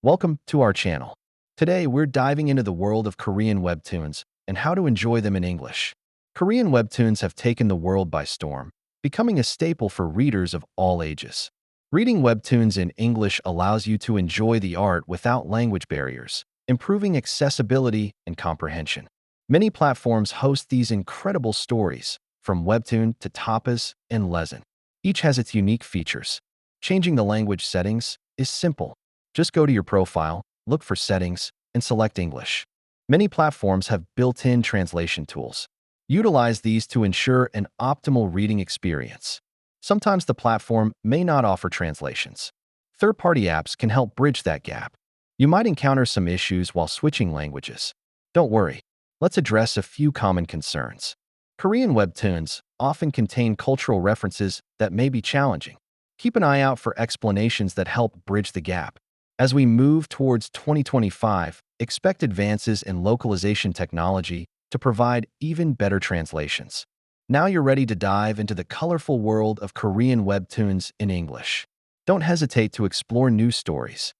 Welcome to our channel. Today, we're diving into the world of Korean webtoons and how to enjoy them in English. Korean webtoons have taken the world by storm, becoming a staple for readers of all ages. Reading webtoons in English allows you to enjoy the art without language barriers, improving accessibility and comprehension. Many platforms host these incredible stories, from Webtoon to Tapas and Lezen. Each has its unique features. Changing the language settings is simple. Just go to your profile, look for settings, and select English. Many platforms have built-in translation tools. Utilize these to ensure an optimal reading experience. Sometimes the platform may not offer translations. Third-party apps can help bridge that gap. You might encounter some issues while switching languages. Don't worry. Let's address a few common concerns. Korean webtoons often contain cultural references that may be challenging. Keep an eye out for explanations that help bridge the gap. As we move towards 2025, expect advances in localization technology to provide even better translations. Now you're ready to dive into the colorful world of Korean webtoons in English. Don't hesitate to explore new stories.